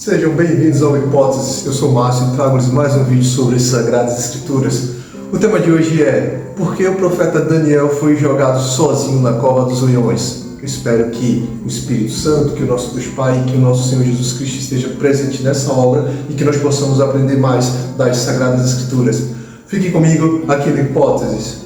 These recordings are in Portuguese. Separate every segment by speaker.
Speaker 1: Sejam bem-vindos ao Hipóteses. Eu sou o Márcio e trago-lhes mais um vídeo sobre as Sagradas Escrituras. O tema de hoje é: por que o profeta Daniel foi jogado sozinho na cova dos leões? Eu espero que o Espírito Santo, que o nosso Deus Pai, que o nosso Senhor Jesus Cristo esteja presente nessa obra e que nós possamos aprender mais das Sagradas Escrituras. Fique comigo aqui no Hipóteses.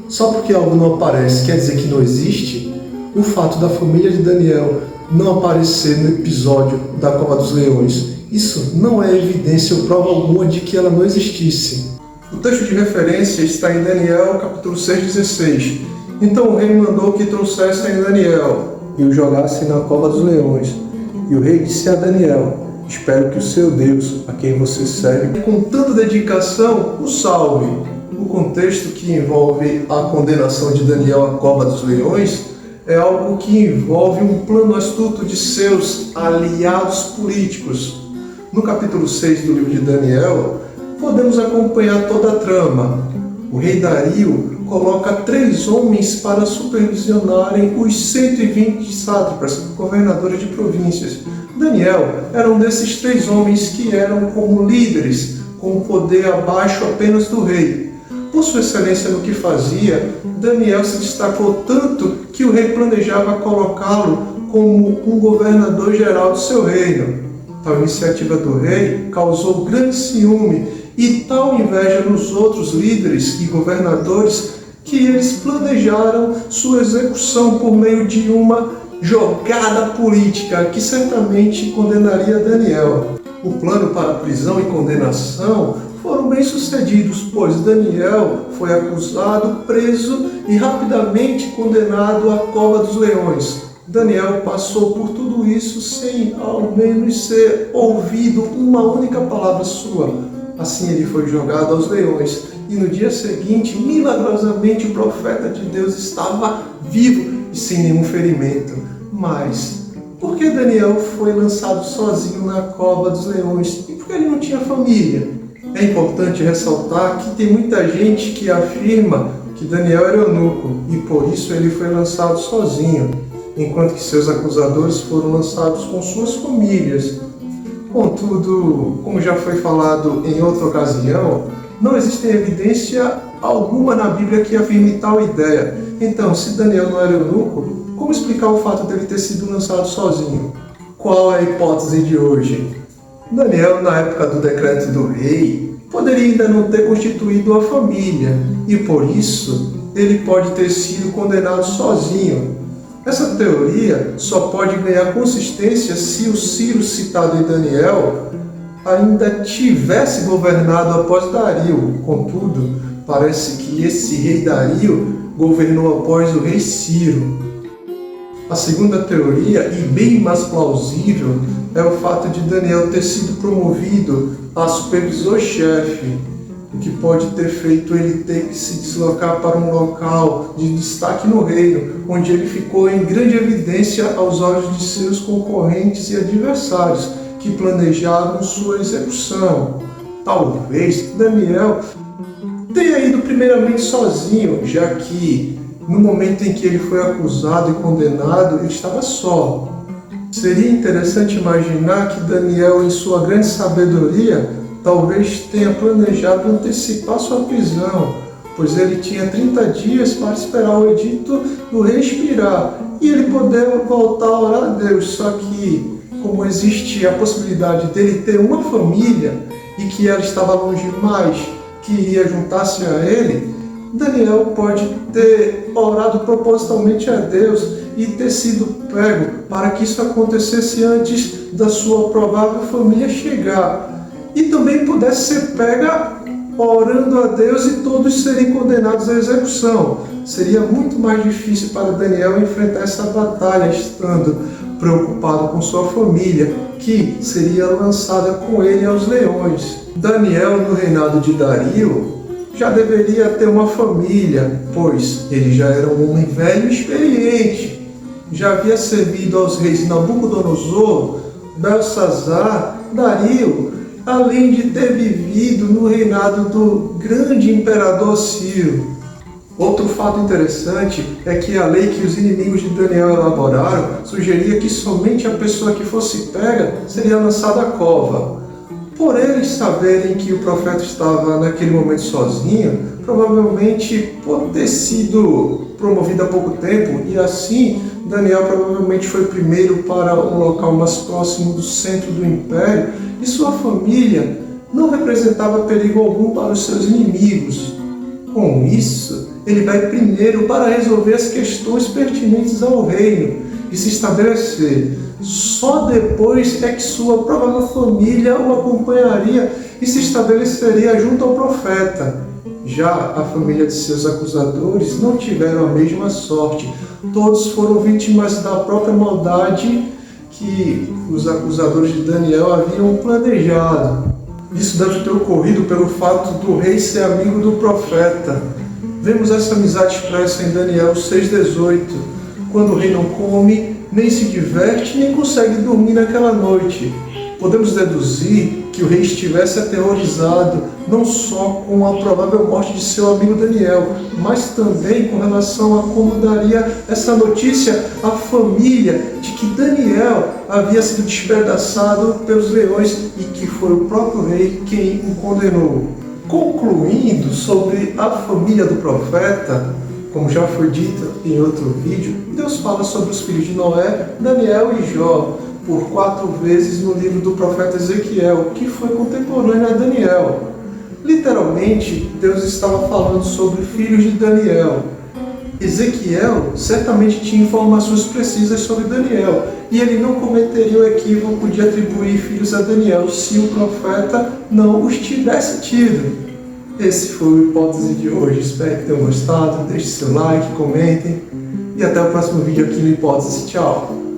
Speaker 1: Só porque algo não aparece quer dizer que não existe? O fato da família de Daniel não aparecer no episódio da Cova dos Leões, isso não é evidência ou prova alguma de que ela não existisse. O texto de referência está em Daniel, capítulo 6:16. Então o rei mandou que trouxessem Daniel e o jogassem na Cova dos Leões. E o rei disse a Daniel: espero que o seu Deus, a quem você serve com tanta dedicação, o salve. O contexto que envolve a condenação de Daniel à cova dos leões é algo que envolve um plano astuto de seus aliados políticos. No capítulo 6 do livro de Daniel, podemos acompanhar toda a trama. O rei Dario coloca 3 homens para supervisionarem os 120 sátrapas, governadores de províncias. Daniel era um desses 3 homens que eram como líderes, com poder abaixo apenas do rei. Por sua excelência no que fazia, Daniel se destacou tanto que o rei planejava colocá-lo como um governador geral do seu reino. Tal iniciativa do rei causou grande ciúme e tal inveja nos outros líderes e governadores que eles planejaram sua execução por meio de uma jogada política que certamente condenaria Daniel. O plano para a prisão e condenação foram bem-sucedidos, pois Daniel foi acusado, preso e rapidamente condenado à cova dos leões. Daniel passou por tudo isso sem ao menos ser ouvido uma única palavra sua. Assim ele foi jogado aos leões e no dia seguinte, milagrosamente, o profeta de Deus estava vivo e sem nenhum ferimento. Mas por que Daniel foi lançado sozinho na cova dos leões? E por que ele não tinha família? É importante ressaltar que tem muita gente que afirma que Daniel era eunuco e por isso ele foi lançado sozinho, enquanto que seus acusadores foram lançados com suas famílias. Contudo, como já foi falado em outra ocasião, não existe evidência alguma na Bíblia que afirme tal ideia. Então, se Daniel não era eunuco, como explicar o fato dele ter sido lançado sozinho? Qual é a hipótese de hoje? Daniel, na época do decreto do rei, poderia ainda não ter constituído uma família e, por isso, ele pode ter sido condenado sozinho. Essa teoria só pode ganhar consistência se o Ciro citado em Daniel ainda tivesse governado após Dario. Contudo, parece que esse rei Dario governou após o rei Ciro. A segunda teoria, e bem mais plausível, é o fato de Daniel ter sido promovido a supervisor-chefe, o que pode ter feito ele ter que se deslocar para um local de destaque no reino, onde ele ficou em grande evidência aos olhos de seus concorrentes e adversários, que planejavam sua execução. Talvez Daniel tenha ido primeiramente sozinho, já que no momento em que ele foi acusado e condenado, ele estava só. Seria interessante imaginar que Daniel, em sua grande sabedoria, talvez tenha planejado antecipar sua prisão, pois ele tinha 30 dias para esperar o edito do rei expirar e ele poder voltar a orar a Deus. Só que, como existe a possibilidade dele ter uma família e que ela estava longe demais, que iria juntar-se a ele, Daniel pode ter orado propositalmente a Deus e ter sido pego para que isso acontecesse antes da sua provável família chegar. E também pudesse ser pega orando a Deus e todos serem condenados à execução. Seria muito mais difícil para Daniel enfrentar essa batalha estando preocupado com sua família, que seria lançada com ele aos leões. Daniel, no reinado de Dario, já deveria ter uma família, pois ele já era um homem velho e experiente. Já havia servido aos reis Nabucodonosor, Belsazar, Dario, além de ter vivido no reinado do grande imperador Ciro. Outro fato interessante é que a lei que os inimigos de Daniel elaboraram sugeria que somente a pessoa que fosse pega seria lançada à cova. Por eles saberem que o profeta estava naquele momento sozinho, provavelmente por ter sido promovido há pouco tempo, e assim Daniel provavelmente foi primeiro para um local mais próximo do centro do império, e sua família não representava perigo algum para os seus inimigos. Com isso, ele vai primeiro para resolver as questões pertinentes ao reino e se estabelecer. Só depois é que sua provável família o acompanharia e se estabeleceria junto ao profeta. Já a família de seus acusadores não tiveram a mesma sorte. Todos foram vítimas da própria maldade que os acusadores de Daniel haviam planejado. Isso deve ter ocorrido pelo fato do rei ser amigo do profeta. Vemos essa amizade expressa em Daniel 6,18, quando o rei não come, nem se diverte, nem consegue dormir naquela noite. Podemos deduzir que o rei estivesse aterrorizado não só com a provável morte de seu amigo Daniel, mas também com relação a como daria essa notícia à família de que Daniel havia sido despedaçado pelos leões e que foi o próprio rei quem o condenou. Concluindo sobre a família do profeta, como já foi dito em outro vídeo, Deus fala sobre os filhos de Noé, Daniel e Jó, por 4 vezes no livro do profeta Ezequiel, que foi contemporâneo a Daniel. Literalmente, Deus estava falando sobre filhos de Daniel. Ezequiel certamente tinha informações precisas sobre Daniel, e ele não cometeria o equívoco de atribuir filhos a Daniel se o profeta não os tivesse tido. Esse foi o Hipótese de hoje. Espero que tenham gostado. Deixe seu like, comentem e até o próximo vídeo aqui no Hipótese. Tchau!